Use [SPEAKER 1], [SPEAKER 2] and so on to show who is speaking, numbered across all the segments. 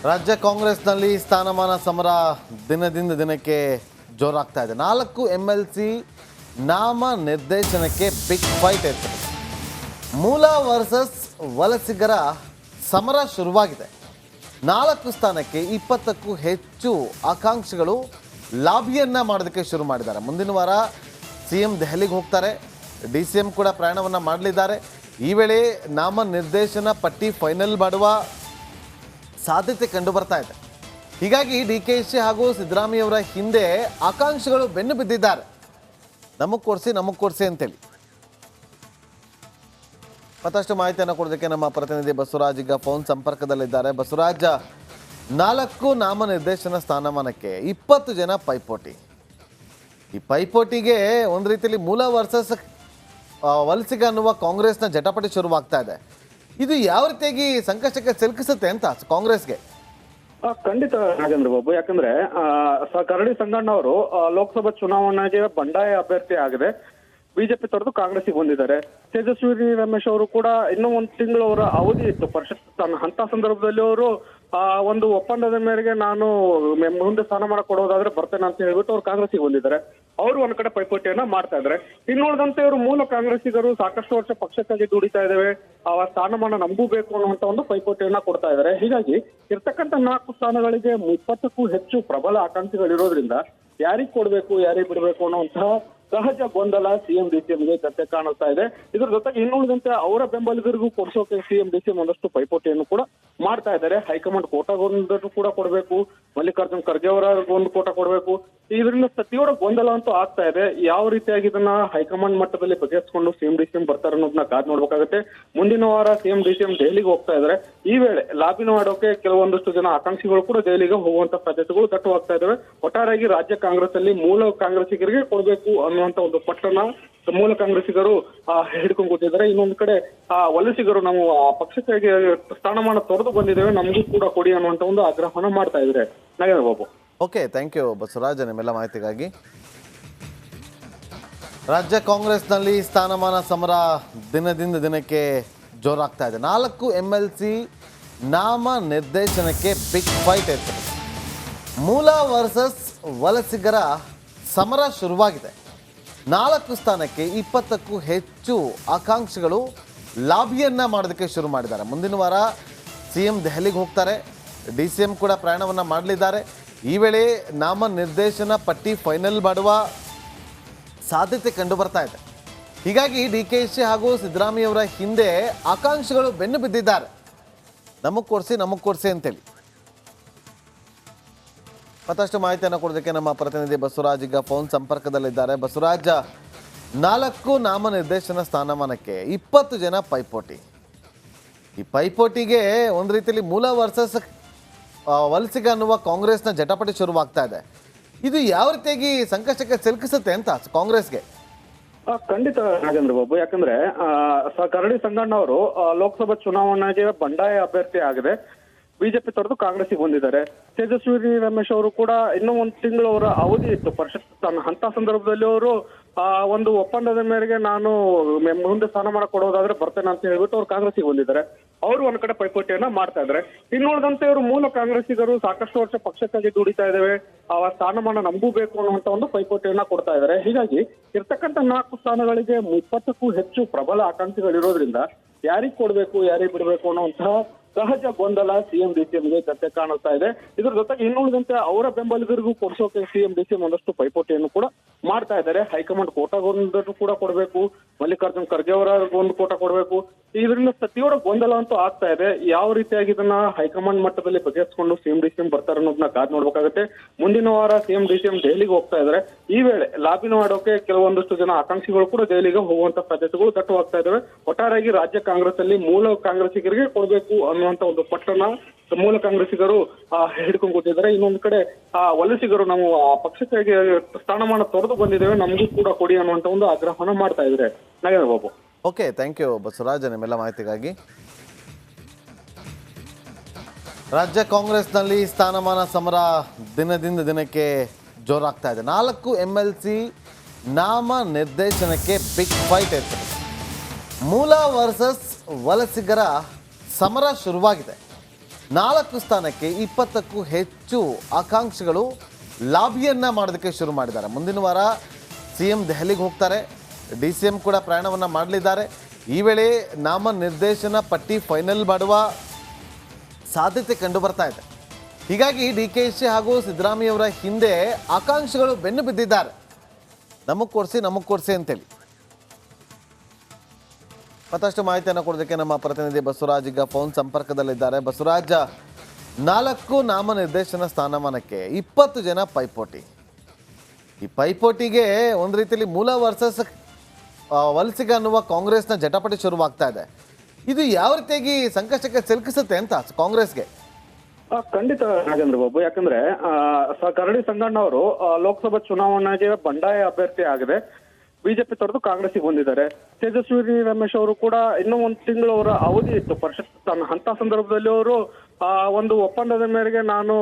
[SPEAKER 1] ರಾಜ್ಯ ಕಾಂಗ್ರೆಸ್ನಲ್ಲಿ ಸ್ಥಾನಮಾನ ಸಮರ ದಿನದಿಂದ ದಿನಕ್ಕೆ ಜೋರಾಗ್ತಾ ಇದೆ. 4 MLC ನಾಮ ನಿರ್ದೇಶನಕ್ಕೆ ಬಿಗ್ ಫೈಟ್ ಇರ್ತದೆ. ಮೂಲ ವರ್ಸಸ್ ವಲಸಿಗರ ಸಮರ ಶುರುವಾಗಿದೆ. 4 ಸ್ಥಾನಕ್ಕೆ 20ಕ್ಕೂ ಹೆಚ್ಚು ಆಕಾಂಕ್ಷಿಗಳು ಲಾಬಿಯನ್ನ ಮಾಡೋದಕ್ಕೆ ಶುರು ಮಾಡಿದ್ದಾರೆ. ಮುಂದಿನ ವಾರ CM ದೆಹಲಿಗೆ ಹೋಗ್ತಾರೆ. DCM ಕೂಡ ಪ್ರಯಾಣವನ್ನು ಮಾಡಲಿದ್ದಾರೆ. ಈ ವೇಳೆ ನಾಮ ನಿರ್ದೇಶನ ಪಟ್ಟಿ ಫೈನಲ್ ಮಾಡುವ ಸಾಧ್ಯತೆ ಕಂಡು ಬರ್ತಾ ಇದೆ. ಹೀಗಾಗಿ DKC ಹಾಗೂ ಸಿದ್ದರಾಮಯ್ಯವರ ಹಿಂದೆ ಆಕಾಂಕ್ಷಿಗಳು ಬೆನ್ನು ಬಿದ್ದಿದ್ದಾರೆ. ನಮಗೆ ಕೊಡಿಸಿ ಅಂತೇಳಿ. ಮತ್ತಷ್ಟು ಮಾಹಿತಿಯನ್ನು ಕೊಡೋದಕ್ಕೆ ನಮ್ಮ ಪ್ರತಿನಿಧಿ ಬಸವರಾಜ್ ಈಗ ಫೋನ್ ಸಂಪರ್ಕದಲ್ಲಿದ್ದಾರೆ. ಬಸವರಾಜ್, 4 ನಾಮ ನಿರ್ದೇಶನ ಸ್ಥಾನಮಾನಕ್ಕೆ 20 ಜನ ಪೈಪೋಟಿ. ಈ ಪೈಪೋಟಿಗೆ ಒಂದು ರೀತಿಯಲ್ಲಿ ಮೂಲ ವರ್ಸಸ್ ವಲಸಿಗ ಅನ್ನುವ ಕಾಂಗ್ರೆಸ್ನ ಜಟಾಪಟಿ ಶುರುವಾಗ್ತಾ ಇದೆ. ಇದು ಯಾವ ರೀತಿಯಾಗಿ ಸಂಕಷ್ಟಕ್ಕೆ ಸಿಲುಕಿಸುತ್ತೆ ಅಂತ ಕಾಂಗ್ರೆಸ್ಗೆ?
[SPEAKER 2] ಖಂಡಿತ ನಾಗೇಂದ್ರ ಬಾಬು, ಯಾಕಂದ್ರೆ ಕರಡಿ ಸಂಗಣ್ಣ ಅವರು ಲೋಕಸಭಾ ಚುನಾವಣೆಗೆ ಬಂಡಾಯ ಅಭ್ಯರ್ಥಿ ಆಗಿದೆ. ಬಿಜೆಪಿ ತೊರೆದು ಕಾಂಗ್ರೆಸ್ಗೆ ಬಂದಿದ್ದಾರೆ. ತೇಜಸ್ವಿ ರಮೇಶ್ ಅವರು ಕೂಡ ಇನ್ನೂ 1 ತಿಂಗಳು ಅವರ ಅವಧಿ ಇತ್ತು ಪರಿಷತ್. ಅಂತ ಸಂದರ್ಭದಲ್ಲಿ ಅವರು ಒಂದು ಒಪ್ಪಂದದ ಮೇರೆಗೆ ನಾನು ಮುಂದೆ ಸ್ಥಾನಮಾನ ಕೊಡೋದಾದ್ರೆ ಬರ್ತೇನೆ ಅಂತ ಹೇಳ್ಬಿಟ್ಟು ಅವ್ರು ಕಾಂಗ್ರೆಸ್ಗೆ ಬಂದಿದ್ದಾರೆ. ಅವರು ಒಂದ್ ಕಡೆ ಪೈಪೋಟಿಯನ್ನ ಮಾಡ್ತಾ ಇದ್ದಾರೆ. ಇನ್ನುಳಿದಂತೆ ಇವರು ಮೂಲ ಕಾಂಗ್ರೆಸ್ಸಿಗರು ಸಾಕಷ್ಟು ವರ್ಷ ಪಕ್ಷಕ್ಕಾಗಿ ದುಡಿತಾ ಇದ್ದೇವೆ, ಆ ಸ್ಥಾನಮಾನ ನಮಗೂ ಬೇಕು ಅನ್ನುವಂತ ಒಂದು ಪೈಪೋಟಿಯನ್ನ ಕೊಡ್ತಾ ಇದ್ದಾರೆ. ಹೀಗಾಗಿ ಇರ್ತಕ್ಕಂಥ 4 ಸ್ಥಾನಗಳಿಗೆ 20ಕ್ಕೂ ಹೆಚ್ಚು ಪ್ರಬಲ ಆಕಾಂಕ್ಷಿಗಳಿರೋದ್ರಿಂದ ಯಾರಿಗ್ ಕೊಡ್ಬೇಕು ಯಾರಿಗ್ ಬಿಡ್ಬೇಕು ಅನ್ನುವಂತಹ ಸಹಜ ಗೊಂದಲ CM DCMಗೆ ಜೊತೆ ಕಾಣಿಸ್ತಾ ಇದೆ. ಇದ್ರ ಜೊತೆಗೆ ಇನ್ನುಳಿದಂತೆ ಅವರ ಬೆಂಬಲಿಗರಿಗೂ ಕೊಡಿಸೋಕೆ CM DCM ಒಂದಷ್ಟು ಪೈಪೋಟಿಯನ್ನು ಕೂಡ ಮಾಡ್ತಾ ಇದ್ದಾರೆ. ಹೈಕಮಾಂಡ್ ಕೋಟಾಗೊಂದು ಕೂಡ ಕೊಡಬೇಕು, ಮಲ್ಲಿಕಾರ್ಜುನ್ ಖರ್ಗೆ ಅವರ ಒಂದು ಕೋಟ ಕೊಡಬೇಕು. ಇದರಿಂದ ತೀವ್ರ ಗೊಂದಲ ಅಂತೂ ಆಗ್ತಾ ಇದೆ. ಯಾವ ರೀತಿಯಾಗಿ ಇದನ್ನ ಹೈಕಮಾಂಡ್ ಮಟ್ಟದಲ್ಲಿ ಬಗೆಹರಿಸಿಕೊಂಡು CM DCM ಬರ್ತಾರೆ ಅನ್ನೋದನ್ನ ಕಾದ್ ನೋಡ್ಬೇಕಾಗುತ್ತೆ. ಮುಂದಿನ ವಾರ CM DCM ದೆಹಲಿಗೆ ಹೋಗ್ತಾ ಇದ್ದಾರೆ. ಈ ವೇಳೆ ಲಾಬಿ ಮಾಡೋಕೆ ಕೆಲವೊಂದಷ್ಟು ಜನ ಆಕಾಂಕ್ಷಿಗಳು ಕೂಡ ದೆಹಲಿಗೆ ಹೋಗುವಂತ ಸಾಧ್ಯತೆಗಳು ದಟ್ಟವಾಗ್ತಾ ಇದಾವೆ. ಒಟ್ಟಾರೆಯಾಗಿ ರಾಜ್ಯ ಕಾಂಗ್ರೆಸ್ ಅಲ್ಲಿ ಮೂಲ ಕಾಂಗ್ರೆಸ್ಸಿಗರಿಗೆ ಕೊಡಬೇಕು ಅನ್ನುವಂತ ಒಂದು ಪಟ್ಟಣ ಮೂಲ ಕಾಂಗ್ರೆಸ್ಸಿಗರು ಹಿಡ್ಕೊಂಡು ಕೂತಿದ್ದಾರೆ. ಇನ್ನೊಂದು ಕಡೆ ವಲಸಿಗರು ನಾವು ಪಕ್ಷಕ್ಕಾಗಿ ಸ್ಥಾನಮಾನ ತೊರೆದು ಬಂದಿದ್ದೇವೆ, ನಮಗೂ ಕೂಡ ಕೊಡಿ ಅನ್ನುವಂತ ಒಂದು ಆಗ್ರಹವನ್ನು ಮಾಡ್ತಾ ಇದ್ದಾರೆ. Nagendra Babu.
[SPEAKER 1] Okay, thank you Basavaraj ನಿಮ್ಮೆಲ್ಲ ಮಾಹಿತಿಗಾಗಿ. ರಾಜ್ಯ ಕಾಂಗ್ರೆಸ್ನಲ್ಲಿ ಸ್ಥಾನಮಾನ ಸಮರ ದಿನದಿಂದ ದಿನಕ್ಕೆ ಜೋರಾಗ್ತಾ ಇದೆ. 4 MLC ನಾಮ ನಿರ್ದೇಶನಕ್ಕೆ ಬಿಗ್ ಫೈಟ್ ಇರ್ತದೆ. ಮೂಲ ವರ್ಸಸ್ ವಲಸಿಗರ ಸಮರ ಶುರುವಾಗಿದೆ. 4 ಸ್ಥಾನಕ್ಕೆ 20ಕ್ಕೂ ಹೆಚ್ಚು ಆಕಾಂಕ್ಷಿಗಳು ಲಾಬಿಯನ್ನ ಮಾಡೋದಕ್ಕೆ ಶುರು ಮಾಡಿದ್ದಾರೆ. ಮುಂದಿನ ವಾರ CM ದೆಹಲಿಗೆ ಹೋಗ್ತಾರೆ. DCM ಕೂಡ ಪ್ರಯಾಣವನ್ನು ಮಾಡಲಿದ್ದಾರೆ. ಈ ವೇಳೆ ನಾಮ ನಿರ್ದೇಶನ ಪಟ್ಟಿ ಫೈನಲ್ ಮಾಡುವ ಸಾಧ್ಯತೆ ಕಂಡು ಬರ್ತಾ ಇದೆ. ಹೀಗಾಗಿ DKC ಹಾಗೂ ಸಿದ್ದರಾಮಯ್ಯವರ ಹಿಂದೆ ಆಕಾಂಕ್ಷಿಗಳು ಬೆನ್ನು ಬಿದ್ದಿದ್ದಾರೆ. ನಮಗೆ ಕೊಡಿಸಿ ಅಂತೇಳಿ. ಮತ್ತಷ್ಟು ಮಾಹಿತಿಯನ್ನು ಕೊಡೋದಕ್ಕೆ ನಮ್ಮ ಪ್ರತಿನಿಧಿ ಬಸವರಾಜ್ ಈಗ ಫೋನ್ ಸಂಪರ್ಕದಲ್ಲಿದ್ದಾರೆ. ಬಸವರಾಜ್, 4 ನಾಮ ನಿರ್ದೇಶನ ಸ್ಥಾನಮಾನಕ್ಕೆ 20 ಜನ ಪೈಪೋಟಿ. ಈ ಪೈಪೋಟಿಗೆ ಒಂದು ರೀತಿಯಲ್ಲಿ ಮೂಲ ವರ್ಸಸ್ ವಲಸಿಗ ಅನ್ನುವ ಕಾಂಗ್ರೆಸ್ನ ಜಟಾಪಟಿ ಶುರುವಾಗ್ತಾ ಇದೆ. ಇದು ಯಾವ ರೀತಿಯಾಗಿ ಸಂಕಷ್ಟಕ್ಕೆ ಸಿಲುಕಿಸುತ್ತೆ ಅಂತ ಕಾಂಗ್ರೆಸ್ಗೆ?
[SPEAKER 2] ಖಂಡಿತ ನಾಗೇಂದ್ರ ಬಾಬು, ಯಾಕಂದ್ರೆ ಕರಡಿ ಸಂಗಣ್ಣ ಅವರು ಲೋಕಸಭಾ ಚುನಾವಣೆಗೆ ಬಂಡಾಯ ಅಭ್ಯರ್ಥಿ ಆಗಿದೆ. ಬಿಜೆಪಿ ತೊರೆದು ಕಾಂಗ್ರೆಸ್ಗೆ ಬಂದಿದ್ದಾರೆ. ತೇಜಸ್ವಿ ರಮೇಶ್ ಅವರು ಕೂಡ ಇನ್ನೂ 1 ತಿಂಗಳು ಅವರ ಅವಧಿ ಇತ್ತು ಪರಿಷತ್. ಅಂತ ಸಂದರ್ಭದಲ್ಲಿ ಅವರು ಒಂದು ಒಪ್ಪಂದದ ಮೇರೆಗೆ ನಾನು ಮುಂದೆ ಸ್ಥಾನಮಾನ ಕೊಡೋದಾದ್ರೆ ಬರ್ತೇನೆ ಅಂತ ಹೇಳ್ಬಿಟ್ಟು ಅವ್ರು ಕಾಂಗ್ರೆಸ್ಗೆ ಬಂದಿದ್ದಾರೆ. ಅವರು ಒಂದ್ ಕಡೆ ಪೈಪೋಟಿಯನ್ನ ಮಾಡ್ತಾ ಇದ್ದಾರೆ. ಇನ್ನುಳಿದಂತೆ ಇವರು ಮೂಲ ಕಾಂಗ್ರೆಸ್ಸಿಗರು ಸಾಕಷ್ಟು ವರ್ಷ ಪಕ್ಷಕ್ಕಾಗಿ ದುಡಿತಾ ಇದ್ದೇವೆ, ಆ ಸ್ಥಾನಮಾನ ನಮಗೂ ಬೇಕು ಅನ್ನುವಂತ ಒಂದು ಪೈಪೋಟಿಯನ್ನ ಕೊಡ್ತಾ ಇದ್ದಾರೆ. ಹೀಗಾಗಿ ಇರ್ತಕ್ಕಂಥ 4 ಸ್ಥಾನಗಳಿಗೆ 20ಕ್ಕೂ ಹೆಚ್ಚು ಪ್ರಬಲ ಆಕಾಂಕ್ಷಿಗಳಿರೋದ್ರಿಂದ ಯಾರಿಗ್ ಕೊಡ್ಬೇಕು ಯಾರಿಗ್ ಬಿಡ್ಬೇಕು ಅನ್ನುವಂತಹ ಸಹಜ ಗೊಂದಲ CM DCMಗೆ ಜೊತೆ ಕಾಣಿಸ್ತಾ ಇದೆ. ಇದ್ರ ಜೊತೆಗೆ ಇನ್ನುಳಿದಂತೆ ಅವರ ಬೆಂಬಲಿಗರಿಗೂ ಕೊಡಿಸೋಕೆ CM DCM ಒಂದಷ್ಟು ಪೈಪೋಟಿಯನ್ನು ಕೂಡ ಮಾಡ್ತಾ ಇದ್ದಾರೆ. ಹೈಕಮಾಂಡ್ ಕೋಟಾಗೊಂದು ಕೂಡ ಕೊಡಬೇಕು, ಮಲ್ಲಿಕಾರ್ಜುನ್ ಖರ್ಗೆ ಅವರ ಒಂದು ಕೋಟ ಕೊಡಬೇಕು. ಇದರಿಂದ ತೀವ್ರ ಗೊಂದಲ ಅಂತೂ ಆಗ್ತಾ ಇದೆ. ಯಾವ ರೀತಿಯಾಗಿ ಇದನ್ನ ಹೈಕಮಾಂಡ್ ಮಟ್ಟದಲ್ಲಿ ಬಗೆಹರಿಸಿಕೊಂಡು CM DCM ಬರ್ತಾರೆ ಅನ್ನೋದನ್ನ ಕಾದ್ ನೋಡ್ಬೇಕಾಗುತ್ತೆ. ಮುಂದಿನ ವಾರ CM DCM ದೆಹಲಿಗೆ ಹೋಗ್ತಾ ಇದ್ದಾರೆ. ಈ ವೇಳೆ ಲಾಬಿ ಮಾಡೋಕೆ ಕೆಲವೊಂದಷ್ಟು ಜನ ಆಕಾಂಕ್ಷಿಗಳು ಕೂಡ ದೆಹಲಿಗೆ ಹೋಗುವಂತ ಸಾಧ್ಯತೆಗಳು ದಟ್ಟವಾಗ್ತಾ ಇದಾವೆ. ಒಟ್ಟಾರೆಯಾಗಿ ರಾಜ್ಯ ಕಾಂಗ್ರೆಸ್ ಅಲ್ಲಿ ಮೂಲ ಕಾಂಗ್ರೆಸ್ಸಿಗರಿಗೆ ಕೊಡಬೇಕು ಅನ್ನುವಂತ ಒಂದು ಪಟ್ಟಣ ಮೂಲ ಕಾಂಗ್ರೆಸ್ಸಿಗರು ಹಿಡ್ಕೊಂಡು ಕೂತಿದ್ದಾರೆ. ಇನ್ನೊಂದು ಕಡೆ ವಲಸಿಗರು ನಾವು ಪಕ್ಷಕ್ಕಾಗಿ ಸ್ಥಾನಮಾನ ತೊರೆದು ಬಂದಿದ್ದೇವೆ, ನಮಗೂ ಕೂಡ ಕೊಡಿ ಅನ್ನುವಂತ ಒಂದು ಆಗ್ರಹವನ್ನು ಮಾಡ್ತಾ ಇದ್ದಾರೆ. Nagendra Babu.
[SPEAKER 1] Okay, thank you Basavaraj ನಿಮ್ಮೆಲ್ಲ ಮಾಹಿತಿಗಾಗಿ. ರಾಜ್ಯ ಕಾಂಗ್ರೆಸ್ನಲ್ಲಿ ಸ್ಥಾನಮಾನ ಸಮರ ದಿನದಿಂದ ದಿನಕ್ಕೆ ಜೋರಾಗ್ತಾ ಇದೆ. 4 MLC ನಾಮ ನಿರ್ದೇಶನಕ್ಕೆ ಬಿಗ್ ಫೈಟ್ ಇರ್ತದೆ. ಮೂಲ ವರ್ಸಸ್ ವಲಸಿಗರ ಸಮರ ಶುರುವಾಗಿದೆ. 4 ಸ್ಥಾನಕ್ಕೆ 20ಕ್ಕೂ ಹೆಚ್ಚು ಆಕಾಂಕ್ಷಿಗಳು ಲಾಬಿಯನ್ನ ಮಾಡೋದಕ್ಕೆ ಶುರು ಮಾಡಿದ್ದಾರೆ. ಮುಂದಿನ ವಾರ CM ದೆಹಲಿಗೆ ಹೋಗ್ತಾರೆ, DCM ಕೂಡ ಪ್ರಯಾಣವನ್ನು ಮಾಡಲಿದ್ದಾರೆ. ಈ ವೇಳೆ ನಾಮನಿರ್ದೇಶನ ಪಟ್ಟಿ ಫೈನಲ್ ಮಾಡುವ ಸಾಧ್ಯತೆ ಕಂಡು ಬರ್ತಾ ಇದೆ. ಹೀಗಾಗಿ DKC ಹಾಗೂ ಸಿದ್ದರಾಮಯ್ಯವರ ಹಿಂದೆ ಆಕಾಂಕ್ಷಿಗಳು ಬೆನ್ನು ಬಿದ್ದಿದ್ದಾರೆ. ನಮಗೆ ಕೊಡಿಸಿ ಅಂತೇಳಿ. ಮತ್ತಷ್ಟು ಮಾಹಿತಿಯನ್ನು ಕೊಡೋದಕ್ಕೆ ನಮ್ಮ ಪ್ರತಿನಿಧಿ ಬಸವರಾಜ್ ಈಗ ಫೋನ್ ಸಂಪರ್ಕದಲ್ಲಿದ್ದಾರೆ. ಬಸವರಾಜ್, 4 ನಾಮನಿರ್ದೇಶನ ಸ್ಥಾನಮಾನಕ್ಕೆ 20 ಜನ ಪೈಪೋಟಿ. ಈ ಪೈಪೋಟಿಗೆ ಒಂದು ರೀತಿಯಲ್ಲಿ ಮೂಲ ವರ್ಸಸ್ ವಲಸಿಗ ಅನ್ನುವ ಕಾಂಗ್ರೆಸ್ನ ಜಟಾಪಟಿ ಶುರುವಾಗ್ತಾ ಇದೆ. ಇದು ಯಾವ ರೀತಿಯಾಗಿ ಸಂಕಷ್ಟಕ್ಕೆ ಸಿಲುಕಿಸುತ್ತೆ ಅಂತ ಕಾಂಗ್ರೆಸ್ಗೆ?
[SPEAKER 2] ಖಂಡಿತ ನಾಗೇಂದ್ರ ಬಾಬು, ಯಾಕಂದ್ರೆ ಕರಡಿ ಸಂಗಣ್ಣ ಅವರು ಲೋಕಸಭಾ ಚುನಾವಣೆಗೆ ಬಂಡಾಯ ಅಭ್ಯರ್ಥಿ ಆಗಿದೆ. ಬಿಜೆಪಿ ತೊರೆದು ಕಾಂಗ್ರೆಸ್ಗೆ ಬಂದಿದ್ದಾರೆ. ತೇಜಸ್ವಿ ರಮೇಶ್ ಅವರು ಕೂಡ ಇನ್ನೂ 1 ತಿಂಗಳು ಅವರ ಅವಧಿ ಇತ್ತು ಪರಿಷತ್ ಅಂತ ಸಂದರ್ಭದಲ್ಲಿ ಅವರು ಒಂದು ಒಪ್ಪಂದದ ಮೇರೆಗೆ ನಾನು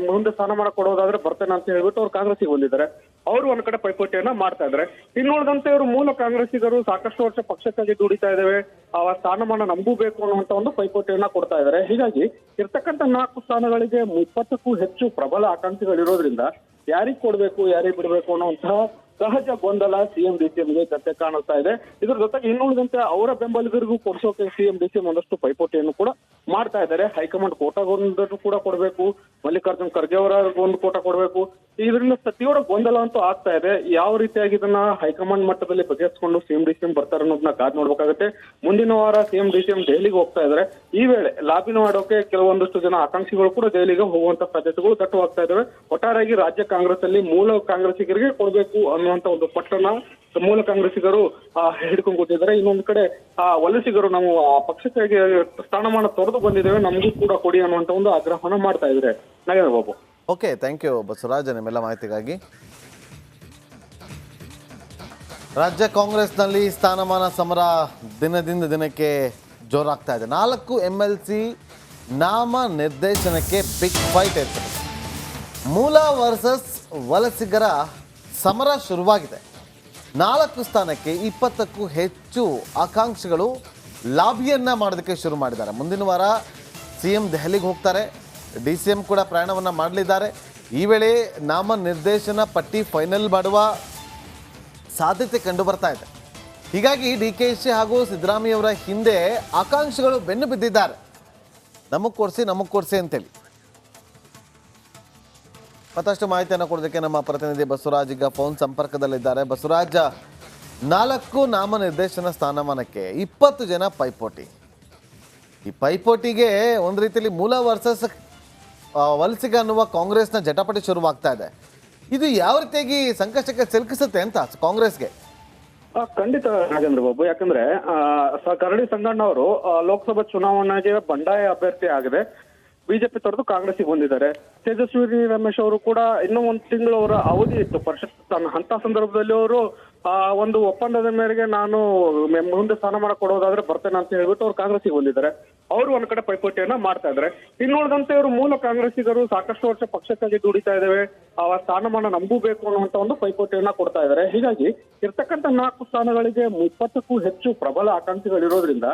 [SPEAKER 2] ಮುಂದೆ ಸ್ಥಾನಮಾನ ಕೊಡೋದಾದ್ರೆ ಬರ್ತೇನೆ ಅಂತ ಹೇಳ್ಬಿಟ್ಟು ಅವ್ರು ಕಾಂಗ್ರೆಸ್ಗೆ ಬಂದಿದ್ದಾರೆ. ಅವರು ಒಂದ್ ಕಡೆ ಪೈಪೋಟಿಯನ್ನ ಮಾಡ್ತಾ ಇದ್ದಾರೆ. ಇನ್ನುಳಿದಂತೆ ಇವರು ಮೂಲ ಕಾಂಗ್ರೆಸ್ಸಿಗರು ಸಾಕಷ್ಟು ವರ್ಷ ಪಕ್ಷಕ್ಕಾಗಿ ದುಡಿತಾ ಇದ್ದೇವೆ, ಆ ಸ್ಥಾನಮಾನ ನಂಬಬೇಕು ಅನ್ನುವಂತ ಒಂದು ಪೈಪೋಟಿಯನ್ನ ಕೊಡ್ತಾ ಇದ್ದಾರೆ. ಹೀಗಾಗಿ ಇರ್ತಕ್ಕಂಥ 4 ಸ್ಥಾನಗಳಿಗೆ 20ಕ್ಕೂ ಹೆಚ್ಚು ಪ್ರಬಲ ಆಕಾಂಕ್ಷಿಗಳಿರೋದ್ರಿಂದ ಯಾರಿಗ್ ಕೊಡ್ಬೇಕು ಯಾರಿಗ್ ಬಿಡ್ಬೇಕು ಅನ್ನುವಂತಹ ಸಹಜ ಗೊಂದಲ CM DCMಗೆ ಜೊತೆ ಕಾಣಿಸ್ತಾ ಇದೆ. ಇದ್ರ ಜೊತೆಗೆ ಇನ್ನುಳಿದಂತೆ ಅವರ ಬೆಂಬಲಿಗರಿಗೂ ಕೊಡಿಸೋಕೆ CM DCM ಒಂದಷ್ಟು ಪೈಪೋಟಿಯನ್ನು ಕೂಡ ಮಾಡ್ತಾ ಇದ್ದಾರೆ. ಹೈಕಮಾಂಡ್ ಕೋಟಾಗೊಂದು ಕೂಡ ಕೊಡಬೇಕು, ಮಲ್ಲಿಕಾರ್ಜುನ್ ಖರ್ಗೆ ಅವರ ಒಂದು ಕೋಟ ಕೊಡಬೇಕು. ಇದರಿಂದ ಸತಿಯವರ ಗೊಂದಲ ಅಂತೂ ಆಗ್ತಾ ಇದೆ. ಯಾವ ರೀತಿಯಾಗಿ ಇದನ್ನ ಹೈಕಮಾಂಡ್ ಮಟ್ಟದಲ್ಲಿ ಬಗೆಹರಿಸಿಕೊಂಡು CM DCM ಬರ್ತಾರೆ ಅನ್ನೋದನ್ನ ಕಾದ್ ನೋಡ್ಬೇಕಾಗುತ್ತೆ. ಮುಂದಿನ ವಾರ CM DCM ದೆಹಲಿಗೆ ಹೋಗ್ತಾ ಇದ್ದಾರೆ. ಈ ವೇಳೆ ಲಾಬಿನ ಮಾಡೋಕೆ ಕೆಲವೊಂದಷ್ಟು ಜನ ಆಕಾಂಕ್ಷಿಗಳು ಕೂಡ ದೆಹಲಿಗೆ ಹೋಗುವಂತ ಸಾಧ್ಯತೆಗಳು ದಟ್ಟವಾಗ್ತಾ ಇದಾವೆ. ಒಟ್ಟಾರೆಯಾಗಿ ರಾಜ್ಯ ಕಾಂಗ್ರೆಸ್ ಅಲ್ಲಿ ಮೂಲ ಕಾಂಗ್ರೆಸ್ಸಿಗರಿಗೆ ಕೊಡಬೇಕು ಅನ್ನುವಂತ ಒಂದು ಪಟ್ಟಣ ಮೂಲ ಕಾಂಗ್ರೆಸ್ಸಿಗರು ಹಿಡ್ಕೊಂಡು ಕೂತಿದ್ದಾರೆ. ಇನ್ನೊಂದು ಕಡೆ ವಲಸಿಗರು ನಾವು ಪಕ್ಷಕ್ಕಾಗಿ ಸ್ಥಾನಮಾನ ತೊರೆದು ಬಂದಿದ್ದೇವೆ, ನಮಗೂ ಕೂಡ ಕೊಡಿ ಅನ್ನುವಂತ ಒಂದು ಆಗ್ರಹವನ್ನು ಮಾಡ್ತಾ ಇದ್ದಾರೆ. Nagendra Babu.
[SPEAKER 1] Okay, thank you Basavaraj ನಿಮ್ಮೆಲ್ಲ ಮಾಹಿತಿಗಾಗಿ. ರಾಜ್ಯ ಕಾಂಗ್ರೆಸ್ನಲ್ಲಿ ಸ್ಥಾನಮಾನ ಸಮರ ದಿನದಿಂದ ದಿನಕ್ಕೆ ಜೋರಾಗ್ತಾ ಇದೆ. 4 MLC ನಾಮ ನಿರ್ದೇಶನಕ್ಕೆ ಬಿಗ್ ಫೈಟ್ ಇರ್ತದೆ. ಮೂಲ ವರ್ಸಸ್ ವಲಸಿಗರ ಸಮರ ಶುರುವಾಗಿದೆ. 4 ಸ್ಥಾನಕ್ಕೆ 20ಕ್ಕೂ ಹೆಚ್ಚು ಆಕಾಂಕ್ಷಿಗಳು ಲಾಬಿಯನ್ನ ಮಾಡೋದಕ್ಕೆ ಶುರು ಮಾಡಿದ್ದಾರೆ. ಮುಂದಿನ ವಾರ CM ದೆಹಲಿಗೆ ಹೋಗ್ತಾರೆ, DCM ಕೂಡ ಪ್ರಯಾಣವನ್ನು ಮಾಡಲಿದ್ದಾರೆ. ಈ ವೇಳೆ ನಾಮನಿರ್ದೇಶನ ಪಟ್ಟಿ ಫೈನಲ್ ಮಾಡುವ ಸಾಧ್ಯತೆ ಕಂಡು ಬರ್ತಾ ಇದೆ. ಹೀಗಾಗಿ DKC ಹಾಗೂ ಸಿದ್ದರಾಮಯ್ಯವರ ಹಿಂದೆ ಆಕಾಂಕ್ಷಿಗಳು ಬೆನ್ನು ಬಿದ್ದಿದ್ದಾರೆ. ನಮಗೆ ಕೊಡಿಸಿ ಅಂತೇಳಿ. ಮತ್ತಷ್ಟು ಮಾಹಿತಿಯನ್ನು ಕೊಡೋದಕ್ಕೆ ನಮ್ಮ ಪ್ರತಿನಿಧಿ ಬಸವರಾಜ್ ಈಗ ಫೋನ್ ಸಂಪರ್ಕದಲ್ಲಿದ್ದಾರೆ. ಬಸವರಾಜ್, 4 ನಾಮನಿರ್ದೇಶನ ಸ್ಥಾನಮಾನಕ್ಕೆ 20 ಜನ ಪೈಪೋಟಿ. ಈ ಪೈಪೋಟಿಗೆ ಒಂದು ರೀತಿಯಲ್ಲಿ ಮೂಲ ವರ್ಸಸ್ ವಲಸಿಗ ಅನ್ನುವ ಕಾಂಗ್ರೆಸ್ನ ಜಟಾಪಟಿ ಶುರುವಾಗ್ತಾ ಇದೆ. ಇದು ಯಾವ ರೀತಿಯಾಗಿ ಸಂಕಷ್ಟಕ್ಕೆ ಸಿಲುಕಿಸುತ್ತೆ ಅಂತ ಕಾಂಗ್ರೆಸ್ಗೆ?
[SPEAKER 2] ಖಂಡಿತ ನಾಗೇಂದ್ರ ಬಾಬು, ಯಾಕಂದ್ರೆ ಕರಡಿ ಸಂಗಣ್ಣ ಅವರು ಲೋಕಸಭಾ ಚುನಾವಣೆಗೆ ಬಂಡಾಯ ಅಭ್ಯರ್ಥಿ ಆಗಿದೆ. ಬಿಜೆಪಿ ತೊರೆದು ಕಾಂಗ್ರೆಸ್ಗೆ ಬಂದಿದ್ದಾರೆ. ತೇಜಸ್ವಿ ರಮೇಶ್ ಅವರು ಕೂಡ ಇನ್ನೂ 1 ತಿಂಗಳು ಅವರ ಅವಧಿ ಇತ್ತು ಪರಿಷತ್ ಅಂತ ಸಂದರ್ಭದಲ್ಲಿ ಅವರು ಒಂದು ಒಪ್ಪಂದದ ಮೇರೆಗೆ ನಾನು ಮುಂದೆ ಸ್ಥಾನಮಾನ ಕೊಡೋದಾದ್ರೆ ಬರ್ತೇನೆ ಅಂತ ಹೇಳ್ಬಿಟ್ಟು ಅವ್ರು ಕಾಂಗ್ರೆಸ್ಗೆ ಬಂದಿದ್ದಾರೆ. ಅವರು ಒಂದ್ ಕಡೆ ಪೈಪೋಟಿಯನ್ನ ಮಾಡ್ತಾ ಇದ್ದಾರೆ. ಇನ್ನುಳಿದಂತೆ ಇವರು ಮೂಲ ಕಾಂಗ್ರೆಸ್ಸಿಗರು ಸಾಕಷ್ಟು ವರ್ಷ ಪಕ್ಷಕ್ಕಾಗಿ ದುಡಿತಾ ಇದ್ದೇವೆ, ಆ ಸ್ಥಾನಮಾನ ನಂಬಬೇಕು ಅನ್ನುವಂತ ಒಂದು ಪೈಪೋಟಿಯನ್ನ ಕೊಡ್ತಾ ಇದ್ದಾರೆ. ಹೀಗಾಗಿ ಇರ್ತಕ್ಕಂಥ 4 ಸ್ಥಾನಗಳಿಗೆ 20ಕ್ಕೂ ಹೆಚ್ಚು ಪ್ರಬಲ ಆಕಾಂಕ್ಷಿಗಳಿರೋದ್ರಿಂದ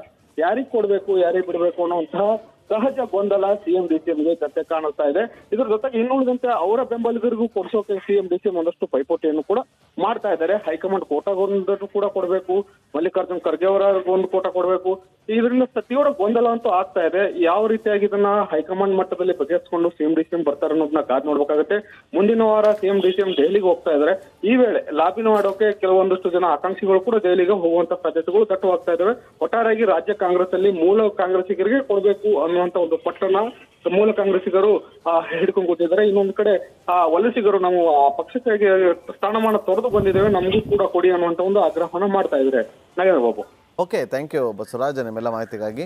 [SPEAKER 2] ಯಾರಿಗ್ ಕೊಡ್ಬೇಕು ಯಾರಿಗ್ ಬಿಡ್ಬೇಕು ಅನ್ನುವಂತಹ ಸಹಜ ಗೊಂದಲ CM DCMಗೆ ಜೊತೆ ಕಾಣಿಸ್ತಾ ಇದೆ. ಇದ್ರ ಜೊತೆಗೆ ಇನ್ನುಳಿದಂತೆ ಅವರ ಬೆಂಬಲಿಗರಿಗೂ ಕೊಡಿಸೋಕೆ CM DCM ಒಂದಷ್ಟು ಪೈಪೋಟಿಯನ್ನು ಕೂಡ ಮಾಡ್ತಾ ಇದ್ದಾರೆ. ಹೈಕಮಾಂಡ್ ಕೋಟಾಗೊಂದು ಕೂಡ ಕೊಡಬೇಕು, ಮಲ್ಲಿಕಾರ್ಜುನ್ ಖರ್ಗೆ ಅವರ ಒಂದು ಕೋಟ ಕೊಡಬೇಕು. ಇದರಿಂದ ಸತಿಯವರ ಗೊಂದಲ ಅಂತೂ ಆಗ್ತಾ ಇದೆ. ಯಾವ ರೀತಿಯಾಗಿ ಇದನ್ನ ಹೈಕಮಾಂಡ್ ಮಟ್ಟದಲ್ಲಿ ಬಗೆಹರಿಸಿಕೊಂಡು CM DCM ಬರ್ತಾರೆ ಅನ್ನೋದನ್ನ ಕಾದ್ ನೋಡ್ಬೇಕಾಗುತ್ತೆ. ಮುಂದಿನ ವಾರ CM DCM ದೆಹಲಿಗೆ ಹೋಗ್ತಾ ಇದ್ದಾರೆ. ಈ ವೇಳೆ ಲಾಬಿನ ಮಾಡೋಕೆ ಕೆಲವೊಂದಷ್ಟು ಜನ ಆಕಾಂಕ್ಷಿಗಳು ಕೂಡ ದೆಹಲಿಗೆ ಹೋಗುವಂತ ಸಾಧ್ಯತೆಗಳು ದಟ್ಟವಾಗ್ತಾ ಇದಾವೆ. ಒಟ್ಟಾರೆಯಾಗಿ ರಾಜ್ಯ ಕಾಂಗ್ರೆಸ್ ಅಲ್ಲಿ ಮೂಲ ಕಾಂಗ್ರೆಸ್ಸಿಗರಿಗೆ ಕೊಡಬೇಕು ಅನ್ನುವಂತ ಒಂದು ಪಟ್ಟಣ ಮೂಲ ಕಾಂಗ್ರೆಸ್ಸಿಗರು ಹಿಡ್ಕೊಂಡು ಕೂತಿದ್ದಾರೆ. ಇನ್ನೊಂದು ಕಡೆ ವಲಸಿಗರು ನಾವು ಪಕ್ಷಕ್ಕಾಗಿ ಸ್ಥಾನಮಾನ ತೊರೆದು ಬಂದಿದ್ದೇವೆ, ನಮಗೂ ಕೂಡ ಕೊಡಿ ಅನ್ನುವಂತ ಒಂದು ಆಗ್ರಹವನ್ನು ಮಾಡ್ತಾ ಇದ್ದಾರೆ. Nagendra Babu.
[SPEAKER 1] Okay, thank you Basavaraj ನಿಮ್ಮೆಲ್ಲ ಮಾಹಿತಿಗಾಗಿ.